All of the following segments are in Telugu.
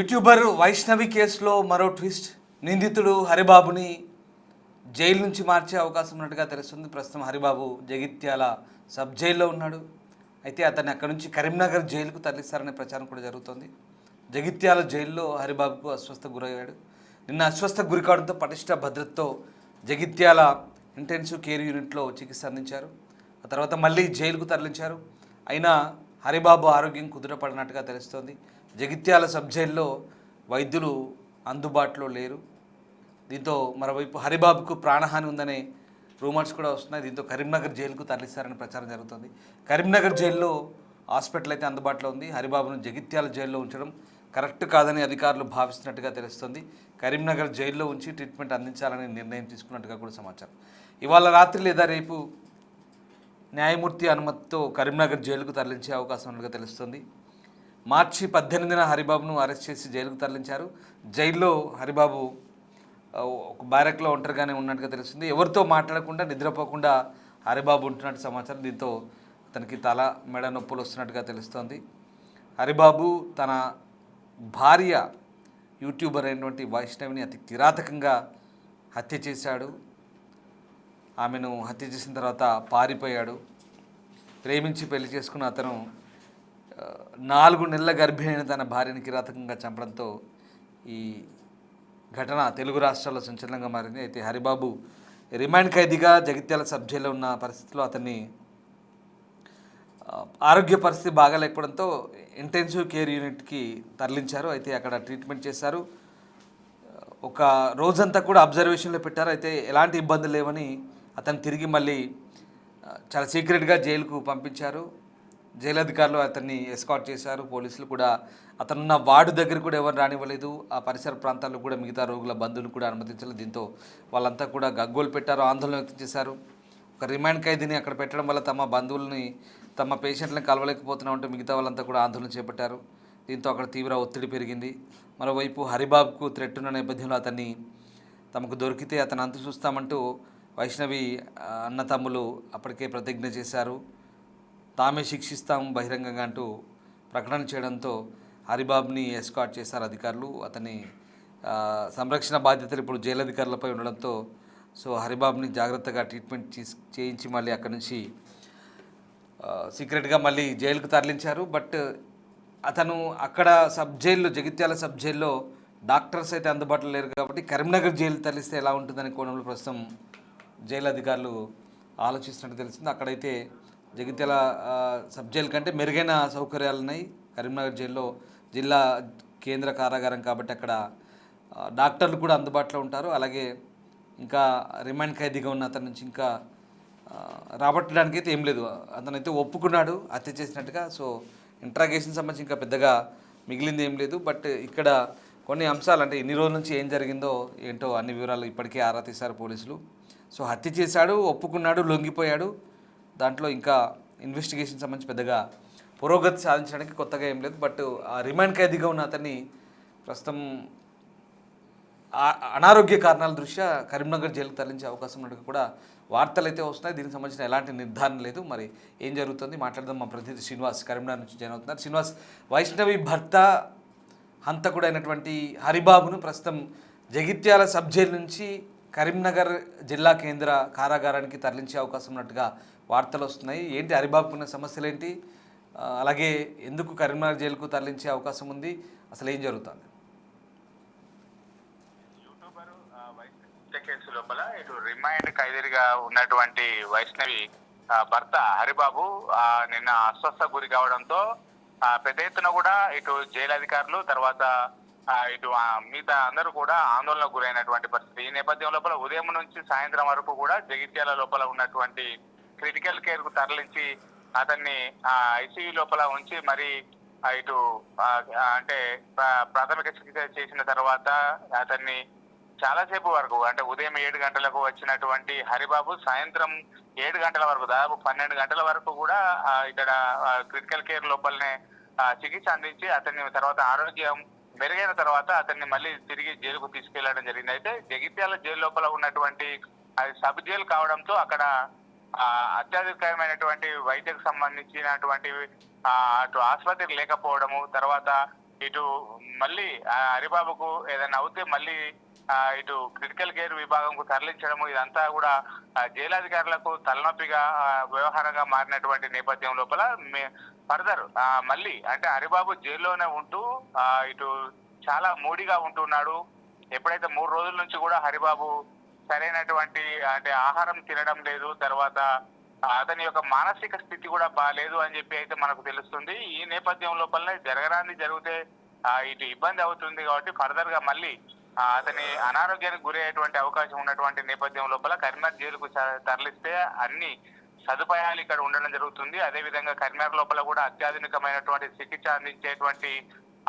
యూట్యూబర్ వైష్ణవి కేసులో మరో ట్విస్ట్. నిందితుడు హరిబాబుని జైలు నుంచి మార్చే అవకాశం ఉన్నట్టుగా తెలుస్తుంది. ప్రస్తుతం హరిబాబు జగిత్యాల సబ్ జైల్లో ఉన్నాడు. అయితే అతన్ని అక్కడి నుంచి కరీంనగర్ జైలుకు తరలిస్తారనే ప్రచారం కూడా జరుగుతోంది. జగిత్యాల జైల్లో హరిబాబుకు అస్వస్థకు గురయ్యాడు. నిన్న అస్వస్థకు గురి కావడంతో పటిష్ట భద్రతతో జగిత్యాల ఇంటెన్సివ్ కేర్ యూనిట్లో చికిత్స అందించారు. ఆ తర్వాత మళ్ళీ జైలుకు తరలించారు. అయినా హరిబాబు ఆరోగ్యం కుదుటపడినట్టుగా తెలుస్తోంది. జగిత్యాల సబ్ జైల్లో వైద్యులు అందుబాటులో లేరు. దీంతో మరోవైపు హరిబాబుకు ప్రాణహాని ఉందనే రూమర్స్ కూడా వస్తున్నాయి. దీంతో కరీంనగర్ జైలుకు తరలిస్తారని ప్రచారం జరుగుతుంది. కరీంనగర్ జైల్లో హాస్పిటల్ అయితే అందుబాటులో ఉంది. హరిబాబును జగిత్యాల జైల్లో ఉంచడం కరెక్ట్ కాదని అధికారులు భావిస్తున్నట్టుగా తెలుస్తుంది. కరీంనగర్ జైల్లో ఉంచి ట్రీట్మెంట్ అందించాలని నిర్ణయం తీసుకున్నట్టుగా కూడా సమాచారం. ఇవాళ రాత్రి లేదా రేపు న్యాయమూర్తి అనుమతితో కరీంనగర్ జైలుకు తరలించే అవకాశం ఉన్నట్టుగా తెలుస్తుంది. మార్చి 18న హరిబాబును అరెస్ట్ చేసి జైలుకు తరలించారు. జైల్లో హరిబాబు ఒక బ్యారెక్లో ఒంటరిగానే ఉన్నట్టుగా తెలుస్తుంది. ఎవరితో మాట్లాడకుండా నిద్రపోకుండా హరిబాబు ఉంటున్నట్టు సమాచారం. దీంతో అతనికి తల మెడ నొప్పులు వస్తున్నట్టుగా తెలుస్తోంది. హరిబాబు తన భార్య యూట్యూబర్ అయినటువంటి వైష్ణవిని అతి కిరాతకంగా హత్య చేశాడు. ఆమెను హత్య చేసిన తర్వాత పారిపోయాడు. ప్రేమించి పెళ్లి చేసుకున్న అతను 4 నెలల గర్భిణి అయిన తన భార్యని కిరాతకంగా చంపడంతో ఈ ఘటన తెలుగు రాష్ట్రాల్లో సంచలనంగా మారింది. అయితే హరిబాబు రిమాండ్ ఖైదీగా జగిత్యాల సబ్ జైల్లో ఉన్న పరిస్థితిలో అతన్ని ఆరోగ్య పరిస్థితి బాగాలేకపోవడంతో ఇంటెన్సివ్ కేర్ యూనిట్కి తరలించారు. అయితే అక్కడ ట్రీట్మెంట్ చేశారు. ఒక రోజంతా కూడా అబ్జర్వేషన్లో పెట్టారు. అయితే ఎలాంటి ఇబ్బందులు లేవని అతను తిరిగి మళ్ళీ చాలా సీక్రెట్గా జైలుకు పంపించారు. జైలు అధికారులు అతన్ని ఎస్కాట్ చేశారు. పోలీసులు కూడా అతనున్న వార్డు దగ్గర కూడా ఎవరు రానివ్వలేదు. ఆ పరిసర ప్రాంతాల్లో కూడా మిగతా రోగుల బంధువులు కూడా అనుమతించలేదు. దీంతో వాళ్ళంతా కూడా గగ్గోలు పెట్టారు, ఆందోళన వ్యక్తం చేశారు. ఒక రిమాండ్ ఖైదీని అక్కడ పెట్టడం వల్ల తమ బంధువుల్ని తమ పేషెంట్లను కలవలేకపోతున్నామంటూ మిగతా వాళ్ళంతా కూడా ఆందోళన చేపట్టారు. దీంతో అక్కడ తీవ్ర ఒత్తిడి పెరిగింది. మరోవైపు హరిబాబుకు థ్రెట్ ఉన్న నేపథ్యంలో అతన్ని తమకు దొరికితే అతను అంతు చూస్తామంటూ వైష్ణవి అన్నతమ్ములు అప్పటికే ప్రతిజ్ఞ చేశారు. తామే శిక్షిస్తాము బహిరంగంగా అంటూ ప్రకటన చేయడంతో హరిబాబుని ఎస్కాట్ చేశారు అధికారులు. అతని సంరక్షణ బాధ్యతలు ఇప్పుడు జైలు అధికారులపై ఉండడంతో హరిబాబుని జాగ్రత్తగా ట్రీట్మెంట్ చేయించి మళ్ళీ అక్కడి నుంచి సీక్రెట్గా మళ్ళీ జైలుకు తరలించారు. బట్ అతను అక్కడ సబ్ జైల్లో జగిత్యాల సబ్ జైల్లో డాక్టర్స్ అయితే అందుబాటులో లేరు కాబట్టి కరీంనగర్ జైలు తరలిస్తే ఎలా ఉంటుందని కోణంలో ప్రస్తుతం జైలు అధికారులు ఆలోచిస్తున్నట్టు తెలిసింది. అక్కడైతే జగిత్యాల సబ్ జైలు కంటే మెరుగైన సౌకర్యాలు ఉన్నాయి. కరీంనగర్ జైల్లో జిల్లా కేంద్ర కారాగారం కాబట్టి అక్కడ డాక్టర్లు కూడా అందుబాటులో ఉంటారు. అలాగే ఇంకా రిమాండ్ ఖైదీగా ఉన్న అతని నుంచి ఇంకా రాబట్టడానికి అయితే ఏం లేదు. అతనైతే ఒప్పుకున్నాడు హత్య చేసినట్టుగా. ఇంట్రాగేషన్ సంబంధించి ఇంకా పెద్దగా మిగిలింది ఏం లేదు. బట్ ఇక్కడ కొన్ని అంశాలు అంటే ఎన్ని రోజుల నుంచి ఏం జరిగిందో ఏంటో అన్ని వివరాలు ఇప్పటికే ఆరా తీశారు పోలీసులు. హత్య చేశాడు, ఒప్పుకున్నాడు, లొంగిపోయాడు. దాంట్లో ఇంకా ఇన్వెస్టిగేషన్ సంబంధించి పెద్దగా పురోగతి సాధించడానికి కొత్తగా ఏం లేదు. బట్ ఆ రిమాండ్ ఖైదీగా ఉన్న అతన్ని ప్రస్తుతం అనారోగ్య కారణాల దృష్ట్యా కరీంనగర్ జైలుకు తరలించే అవకాశం ఉన్నట్టు కూడా వార్తలు అయితే వస్తున్నాయి. దీనికి సంబంధించిన ఎలాంటి నిర్ధారణ లేదు. మరి ఏం జరుగుతుంది మాట్లాడదాం. మా ప్రతినిధి శ్రీనివాస్ కరీంనగర్ నుంచి జాయిన్ అవుతున్నారు. శ్రీనివాస్, వైష్ణవి భర్త హంతకుడైనటువంటి హరిబాబును ప్రస్తుతం జగిత్యాల సబ్ జైలు నుంచి కరీంనగర్ జిల్లా కేంద్ర కారాగారానికి తరలించే అవకాశం ఉన్నట్టుగా వార్తలు వస్తున్నాయి. ఏంటి హరిబాబుకున్న సమస్యలు ఏంటి? అలాగే ఎందుకు కరీంనగర్ జైలుకు తరలించే అవకాశం ఉంది? అసలు ఏం జరుగుతుంది? యూట్యూబర్ వైష్ణవి కేసు లోపల ఇటు రిమాండ్ ఖైదీగా ఉన్నటువంటి వైష్ణవి భర్త హరిబాబు నిన్న అస్వస్థ గురి కావడంతో పెద్ద ఎత్తున కూడా ఇటు జైలు అధికారులు తర్వాత ఇటు మిగతా అందరూ కూడా ఆందోళనకు గురైనటువంటి పరిస్థితి. ఈ నేపథ్యం లోపల ఉదయం నుంచి సాయంత్రం వరకు కూడా జగిత్యాల లోపల ఉన్నటువంటి క్రిటికల్ కేర్ కు తరలించి అతన్ని ఐసీయూ లోపల ఉంచి మరి ఇటు అంటే ప్రాథమిక చికిత్స చేసిన తర్వాత అతన్ని చాలాసేపు వరకు అంటే ఉదయం 7 గంటలకు వచ్చినటువంటి హరిబాబు సాయంత్రం 7 గంటల వరకు దాదాపు 12 గంటల వరకు కూడా ఇక్కడ క్రిటికల్ కేర్ లోపలనే చికిత్స అందించి అతన్ని తర్వాత ఆరోగ్యం మెరుగైన తర్వాత అతన్ని మళ్ళీ తిరిగి జైలుకు తీసుకెళ్లడం జరిగింది. అయితే జగిత్యాల జైలు లోపల ఉన్నటువంటి అది సబ్ జైలు కావడంతో అక్కడ అత్యాధికమైనటువంటి వైద్యకు సంబంధించినటువంటి అటు ఆసుపత్రి లేకపోవడము, తర్వాత ఇటు మళ్ళీ హరిబాబుకు ఏదైనా అవుతే మళ్ళీ ఇటు క్రిటికల్ కేర్ విభాగంకు తరలించడము ఇదంతా కూడా జైలధికారులకు తలనొప్పిగా వ్యవహారంగా మారినటువంటి నేపథ్యం లోపల ఫర్దర్ మళ్ళీ అంటే హరిబాబు జైల్లోనే ఉంటూ ఇటు చాలా మూడిగా ఉంటున్నాడు. ఎప్పుడైతే 3 రోజుల నుంచి కూడా హరిబాబు సరైనటువంటి అంటే ఆహారం తినడం లేదు, తర్వాత అతని యొక్క మానసిక స్థితి కూడా బాగాలేదు అని చెప్పి అయితే మనకు తెలుస్తుంది. ఈ నేపథ్యం లోపలనే జరగరాంది జరిగితే ఇటు ఇబ్బంది అవుతుంది కాబట్టి ఫర్దర్ గా మళ్ళీ అతని అనారోగ్యానికి గురి అయ్యేటువంటి అవకాశం ఉన్నటువంటి నేపథ్యం లోపల కరీంనగర్ జైలుకు తరలిస్తే అన్ని సదుపాయాలు ఇక్కడ ఉండడం జరుగుతుంది. అదే విధంగా కరీంనగర్ లోపల కూడా అత్యాధునికమైనటువంటి చికిత్స అందించేటువంటి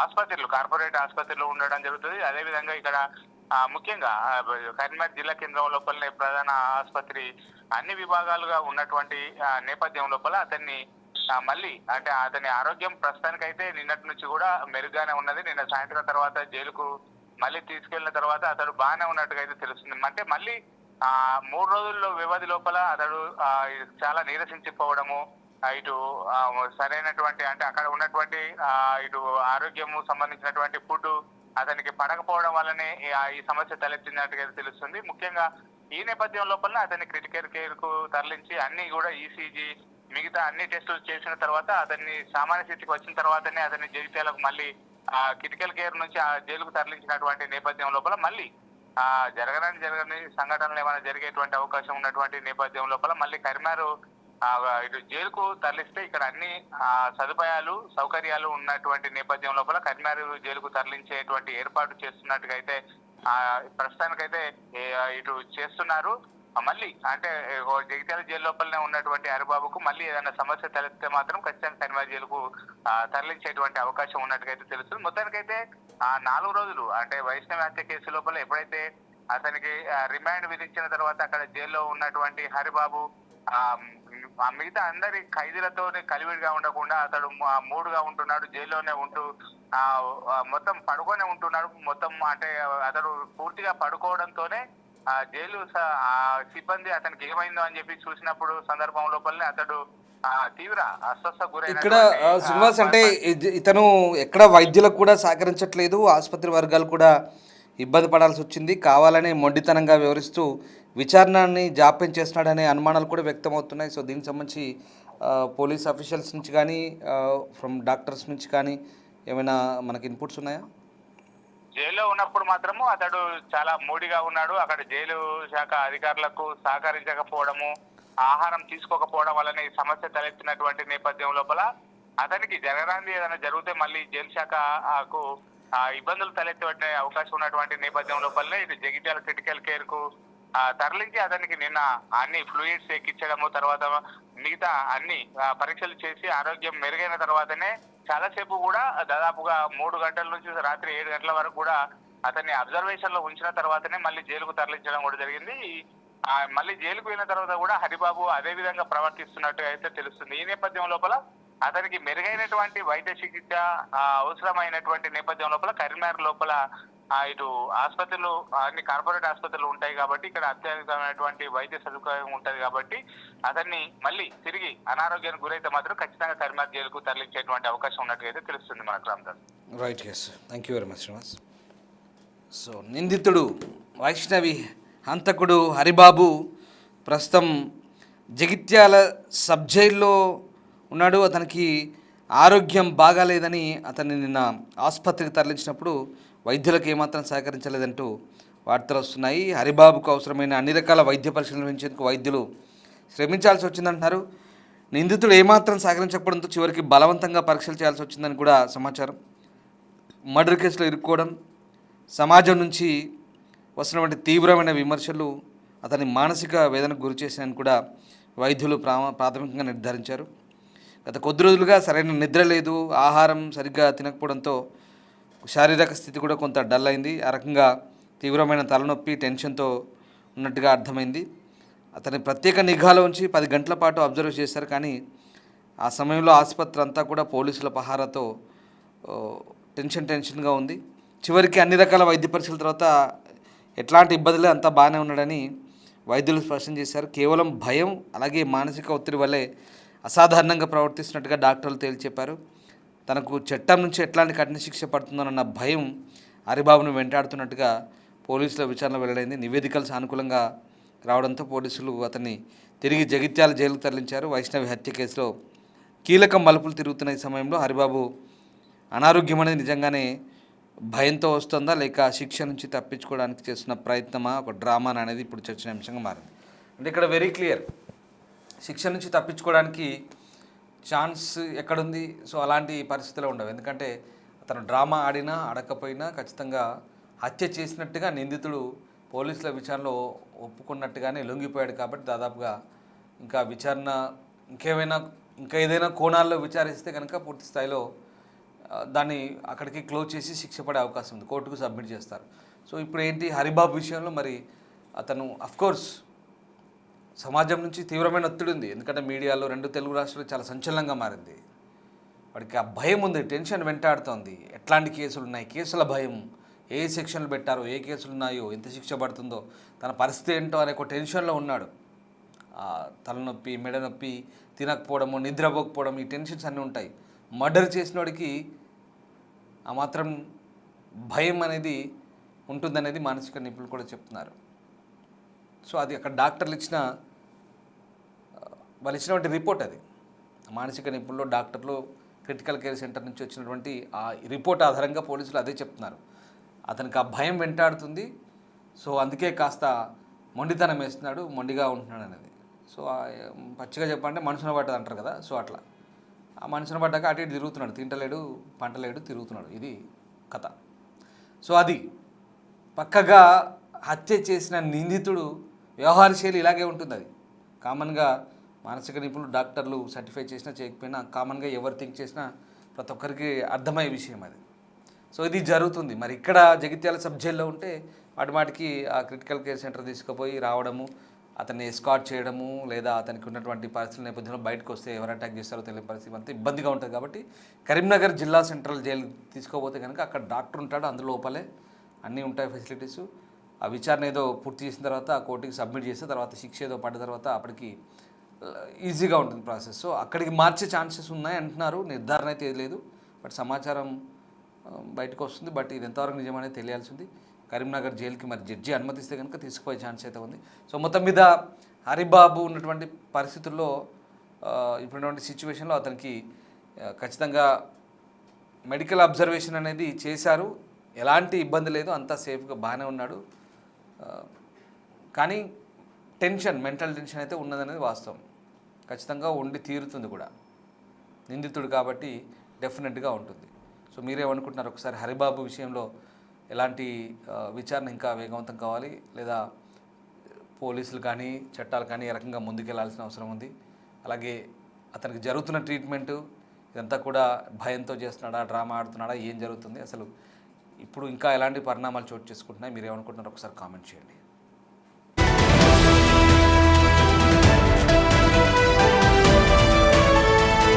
ఆసుపత్రులు, కార్పొరేట్ ఆసుపత్రులు ఉండడం జరుగుతుంది. అదే విధంగా ఇక్కడ ముఖ్యంగా కరీంనగర్ జిల్లా కేంద్రం లోపలనే ప్రధాన ఆసుపత్రి అన్ని విభాగాలుగా ఉన్నటువంటి నేపథ్యం లోపల అతన్ని మళ్ళీ అంటే అతని ఆరోగ్యం ప్రస్తుతానికైతే నిన్నటి నుంచి కూడా మెరుగ్గానే ఉన్నది. నిన్న సాయంత్రం తర్వాత జైలుకు మళ్ళీ తీసుకెళ్లిన తర్వాత అతడు బాగానే ఉన్నట్టుగా అయితే తెలుస్తుంది. అంటే మళ్ళీ 3 రోజుల్లో వ్యవధి లోపల అతడు చాలా నీరసించిపోవడము, ఇటు సరైనటువంటి అంటే అక్కడ ఉన్నటువంటి ఇటు ఆరోగ్యము సంబంధించినటువంటి ఫుడ్ అతనికి పడకపోవడం వల్లనే ఈ సమస్య తలెత్తినట్టుగా తెలుస్తుంది. ముఖ్యంగా ఈ నేపథ్యం లోపల అతన్ని క్రిటికల్ కేర్ కు తరలించి అన్ని కూడా ఈసీజీ మిగతా అన్ని టెస్టులు చేసిన తర్వాత అతన్ని సామాన్య స్థితికి వచ్చిన తర్వాతనే అతన్ని జగిత్యాలకు మళ్ళీ క్రిటికల్ కేర్ నుంచి జైలుకు తరలించినటువంటి నేపథ్యం లోపల మళ్ళీ జరగని సంఘటనలు ఏమైనా జరిగేటువంటి అవకాశం ఉన్నటువంటి నేపథ్యం లోపల మళ్ళీ కరీంనగర్ ఇటు జైలుకు తరలిస్తే ఇక్కడ అన్ని సదుపాయాలు సౌకర్యాలు ఉన్నటువంటి నేపథ్యం లోపల కరీంనగర్ జైలుకు తరలించేటువంటి ఏర్పాటు చేస్తున్నట్టుగా అయితే ప్రస్తుతానికైతే ఇటు చేస్తున్నారు. మళ్ళీ అంటే జగిత్యాల జైలు లోపలనే ఉన్నటువంటి హరిబాబుకు మళ్ళీ ఏదైనా సమస్య తలెత్తే మాత్రం ఖచ్చితంగా కరీంనగర్ జైలుకు తరలించేటువంటి అవకాశం ఉన్నట్టుగా తెలుస్తుంది. మొత్తానికైతే 4 రోజులు అంటే వైష్ణవి హత్య కేసు లోపల ఎప్పుడైతే అతనికి రిమాండ్ విధించిన తర్వాత అక్కడ జైల్లో ఉన్నటువంటి హరిబాబు మిగతా అందరి ఖైదీలతో కలివిడిగా ఉండకుండా అతడు మూడుగా ఉంటున్నాడు, జైల్లోనే ఉంటూ మొత్తం పడుకొనే ఉంటున్నాడు. మొత్తం అంటే అతడు పూర్తిగా పడుకోవడంతోనే జైలు సిబ్బంది అతనికి ఏమైందో అని చెప్పి చూసినప్పుడు సందర్భం లోపలనే అతడు తీవ్ర అస్వస్థ గురైన ఇక్కడ శ్రీనివాస్ అంటే ఇతను ఎక్కడ వైద్యులకు కూడా సహకరించట్లేదు, ఆసుపత్రి వర్గాలు కూడా ఇబ్బంది పడాల్సి వచ్చింది, కావాలని మొండితనంగా వివరిస్తూ విచారణని జాప్యం చేస్తున్నాడనే అనుమానాలు కూడా వ్యక్తమవుతున్నాయి. సో దీనికి సంబంధించి పోలీస్ అఫీషియల్స్ నుంచి కానీ ఫ్రమ్ డాక్టర్స్ నుంచి కానీ ఏమైనా మనకి ఇన్పుట్స్ ఉన్నాయా? జైల్లో ఉన్నప్పుడు మాత్రము అతడు చాలా మూడిగా ఉన్నాడు. అక్కడ జైలు శాఖ అధికారులకు సహకరించకపోవడము, ఆహారం తీసుకోకపోవడం వల్లనే ఈ సమస్య తలెత్తినటువంటి నేపథ్యం లోపల అతనికి జరగరాంది ఏదైనా జరిగితే మళ్ళీ జైలు శాఖకు ఇబ్బందులు తలెత్తే అవకాశం ఉన్నటువంటి నేపథ్యం లోపలనే ఇటు జగిత్యాల క్రిటికల్ కేర్ కు తరలించి అతనికి నిన్న అన్ని ఫ్లూయిడ్స్ ఎక్కించడము, తర్వాత మిగతా అన్ని పరీక్షలు చేసి ఆరోగ్యం మెరుగైన తర్వాతనే చాలాసేపు కూడా దాదాపుగా 3 గంటల నుంచి రాత్రి 7 గంటల వరకు కూడా అతన్ని అబ్జర్వేషన్ లో ఉంచిన తర్వాతనే మళ్ళీ జైలుకు తరలించడం కూడా జరిగింది. మళ్ళీ జైలుకు వెళ్ళిన తర్వాత కూడా హరిబాబు అదే విధంగా ప్రవర్తిస్తున్నట్టు అయితే తెలుస్తుంది. ఈ నేపథ్యం లోపల అతనికి మెరుగైనటువంటి వైద్య చికిత్స అవసరమైనటువంటి నేపథ్యం లోపల కరీంనగర్ లోపల ఇటు ఆసుపత్రులు అన్ని కార్పొరేట్ ఆసుపత్రులు ఉంటాయి కాబట్టి ఇక్కడ అత్యధికమైనటువంటి వైద్య సదుపాయం ఉంటది కాబట్టి అతన్ని మళ్ళీ తిరిగి అనారోగ్యానికి గురైతే మాత్రం ఖచ్చితంగా కరీంనగర్ జైలుకు తరలించేటువంటి అవకాశం ఉన్నట్టుగా అయితే తెలుస్తుంది మనకు. Ramdas right, yes, thank you very much Srinivas. So నిందితుడు వైష్ణవి హంతకుడు హరిబాబు ప్రస్తుతం జగిత్యాల సబ్ జైల్లో ఉన్నాడు. అతనికి ఆరోగ్యం బాగాలేదని అతన్ని నిన్న ఆసుపత్రికి తరలించినప్పుడు వైద్యులకు ఏమాత్రం సహకరించలేదంటూ వార్తలు వస్తున్నాయి. హరిబాబుకు అవసరమైన అన్ని రకాల వైద్య పరీక్షలు నిర్వహించేందుకు వైద్యులు శ్రమించాల్సి వచ్చిందంటున్నారు. నిందితుడు ఏమాత్రం సహకరించకపోవడంతో చివరికి బలవంతంగా పరీక్షలు చేయాల్సి వచ్చిందని కూడా సమాచారం. మర్డర్ కేసులో ఇరుక్కోవడం, సమాజం నుంచి వస్తున్నటువంటి తీవ్రమైన విమర్శలు అతని మానసిక వేదనకు గురి చేశాయని కూడా వైద్యులు ప్రాథమికంగా నిర్ధారించారు. గత కొద్ది రోజులుగా సరైన నిద్ర లేదు, ఆహారం సరిగ్గా తినకపోవడంతో శారీరక స్థితి కూడా కొంత డల్ అయింది. ఆ రకంగా తీవ్రమైన తలనొప్పి, టెన్షన్తో ఉన్నట్టుగా అర్థమైంది. అతని ప్రత్యేక నిఘాలో ఉంచి 10 గంటల పాటు అబ్జర్వ్ చేశారు. కానీ ఆ సమయంలో ఆసుపత్రి అంతా కూడా పోలీసుల పహారాతో టెన్షన్గా ఉంది. చివరికి అన్ని రకాల వైద్య పరీక్షల తర్వాత ఎట్లాంటి ఇబ్బందులే అంతా బాగానే ఉన్నాడని వైద్యులు స్పష్టం చేశారు. కేవలం భయం అలాగే మానసిక ఒత్తిడి వల్లే అసాధారణంగా ప్రవర్తిస్తున్నట్టుగా డాక్టర్లు తేల్చి చెప్పారు. తనకు చట్టం నుంచి ఎట్లాంటి కఠిన శిక్ష పడుతుందన్న భయం హరిబాబును వెంటాడుతున్నట్టుగా పోలీసుల విచారణ వెల్లడైంది. నివేదికలు సానుకూలంగా రావడంతో పోలీసులు అతన్ని తిరిగి జగిత్యాల జైలుకు తరలించారు. వైష్ణవి హత్య కేసులో కీలక మలుపులు తిరుగుతున్న ఈ సమయంలో హరిబాబు అనారోగ్యం అనేది నిజంగానే భయంతో వస్తుందా లేక శిక్ష నుంచి తప్పించుకోవడానికి చేస్తున్న ప్రయత్నమా ఒక డ్రామా అనేది ఇప్పుడు చర్చనీయాంశంగా మారింది. అంటే ఇక్కడ వెరీ క్లియర్, శిక్ష నుంచి తప్పించుకోవడానికి ఛాన్స్ ఎక్కడుంది? సో అలాంటి పరిస్థితులు ఉండవు. ఎందుకంటే అతను డ్రామా ఆడినా ఆడకపోయినా ఖచ్చితంగా హత్య చేసినట్టుగా నిందితుడు పోలీసుల విచారణలో ఒప్పుకున్నట్టుగానే లొంగిపోయాడు. కాబట్టి దాదాపుగా ఇంకా విచారణ ఇంకా ఏదైనా కోణాల్లో విచారిస్తే కనుక పూర్తి స్థాయిలో దాన్ని అక్కడికి క్లోజ్ చేసి శిక్ష పడే అవకాశం ఉంది, కోర్టుకు సబ్మిట్ చేస్తారు. సో ఇప్పుడు ఏంటి హరిబాబు విషయంలో మరి అతను అఫ్కోర్స్ సమాజం నుంచి తీవ్రమైన ఒత్తిడి ఉంది. ఎందుకంటే మీడియాలో 2 తెలుగు రాష్ట్రాలు చాలా సంచలనంగా మారింది. వాడికి ఆ భయం ఉంది, టెన్షన్ వెంటాడుతోంది. ఎట్లాంటి కేసులు ఉన్నాయి, కేసుల భయం, ఏ సెక్షన్లు పెట్టారో, ఏ కేసులు ఉన్నాయో, ఎంత శిక్ష పడుతుందో, తన పరిస్థితి ఏంటో అనే ఒక టెన్షన్లో ఉన్నాడు. తలనొప్పి, మెడ నొప్పి, తినకపోవడము, నిద్రపోకపోవడం, ఈ టెన్షన్స్ అన్నీ ఉంటాయి. మర్డర్ చేసిన వాడికి ఆ మాత్రం భయం అనేది ఉంటుందనేది మానసిక నిపుణులు కూడా చెప్తున్నారు. సో అది అక్కడ డాక్టర్లు వాళ్ళు ఇచ్చినటువంటి రిపోర్ట్, అది మానసిక నిపుణులు, డాక్టర్లు, క్రిటికల్ కేర్ సెంటర్ నుంచి వచ్చినటువంటి ఆ రిపోర్ట్ ఆధారంగా పోలీసులు అదే చెప్తున్నారు. అతనికి ఆ భయం వెంటాడుతుంది. సో అందుకే కాస్త మొండితనం వేస్తున్నాడు, మొండిగా ఉంటున్నాడు అనేది. సో పచ్చిగా చెప్పాలంటే మనసున పడ్డది అంటారు కదా, సో అట్లా ఆ మనసున పడ్డాక అటు ఇటు తిరుగుతున్నాడు, తింటలేడు, పంటలేడు, తిరుగుతున్నాడు. ఇది కథ. సో అది పక్కగా హత్య చేసిన నిందితుడు వ్యవహార శైలి ఇలాగే ఉంటుంది. అది కామన్గా మానసిక నిపుణులు, డాక్టర్లు సర్టిఫై చేసినా చేయకపోయినా కామన్గా ఎవరు థింక్ చేసినా ప్రతి ఒక్కరికి అర్థమయ్యే విషయం అది. సో ఇది జరుగుతుంది. మరి ఇక్కడ జగిత్యాల సబ్ జైల్లో ఉంటే వాటికి ఆ క్రిటికల్ కేర్ సెంటర్ తీసుకుపోయి రావడము, అతన్ని ఎస్కాట్ చేయడము, లేదా అతనికి ఉన్నటువంటి పరిస్థితుల నేపథ్యంలో బయటకు వస్తే ఎవరు అటాక్ చేస్తారో తెలియని పరిస్థితి అంతా ఇబ్బందిగా ఉంటుంది. కాబట్టి కరీంనగర్ జిల్లా సెంట్రల్ జైలు తీసుకోపోతే కనుక అక్కడ డాక్టర్ ఉంటాడు, అందులోపలే అన్నీ ఉంటాయి ఫెసిలిటీస్. ఆ విచారణ ఏదో పూర్తి చేసిన తర్వాత ఆ కోర్టుకి సబ్మిట్ చేస్తే తర్వాత శిక్ష ఏదో పడ్డ తర్వాత అప్పటికి ఈజీగా ఉంటుంది ప్రాసెస్. సో అక్కడికి మార్చే ఛాన్సెస్ ఉన్నాయి అంటున్నారు, నిర్ధారణ అయితే లేదు. బట్ సమాచారం బయటకు వస్తుంది. బట్ ఇది ఎంతవరకు నిజమనేది తెలియాల్సింది. కరీంనగర్ జైలుకి మరి జడ్జి అనుమతిస్తే కనుక తీసుకుపోయే ఛాన్స్ అయితే ఉంది. సో మొత్తం మీద హరిబాబు ఉన్నటువంటి పరిస్థితుల్లో ఇప్పుడున్నటువంటి సిచ్యువేషన్లో అతనికి ఖచ్చితంగా మెడికల్ అబ్జర్వేషన్ అనేది చేశారు. ఎలాంటి ఇబ్బంది లేదు, అంతా సేఫ్గా బాగానే ఉన్నాడు. కానీ మెంటల్ టెన్షన్ అయితే ఉన్నదనేది వాస్తవం. ఖచ్చితంగా ఉండి తీరుతుంది కూడా, నిందితుడు కాబట్టి డెఫినెట్గా ఉంటుంది. సో మీరేమనుకుంటున్నారు? ఒకసారి హరిబాబు విషయంలో ఎలాంటి విచారణ ఇంకా వేగవంతం కావాలి, లేదా పోలీసులు కానీ చట్టాలు కానీ ఏ రకంగా ముందుకెళ్లాల్సిన అవసరం ఉంది? అలాగే అతనికి జరుగుతున్న ట్రీట్మెంటు ఇదంతా కూడా భయంతో చేస్తున్నాడా, డ్రామా ఆడుతున్నాడా, ఏం జరుగుతుంది అసలు? ఇప్పుడు ఇంకా ఎలాంటి పరిణామాలు చోటు చేసుకుంటున్నాయి? మీరేమనుకుంటున్నారు? ఒకసారి కామెంట్ చేయండి.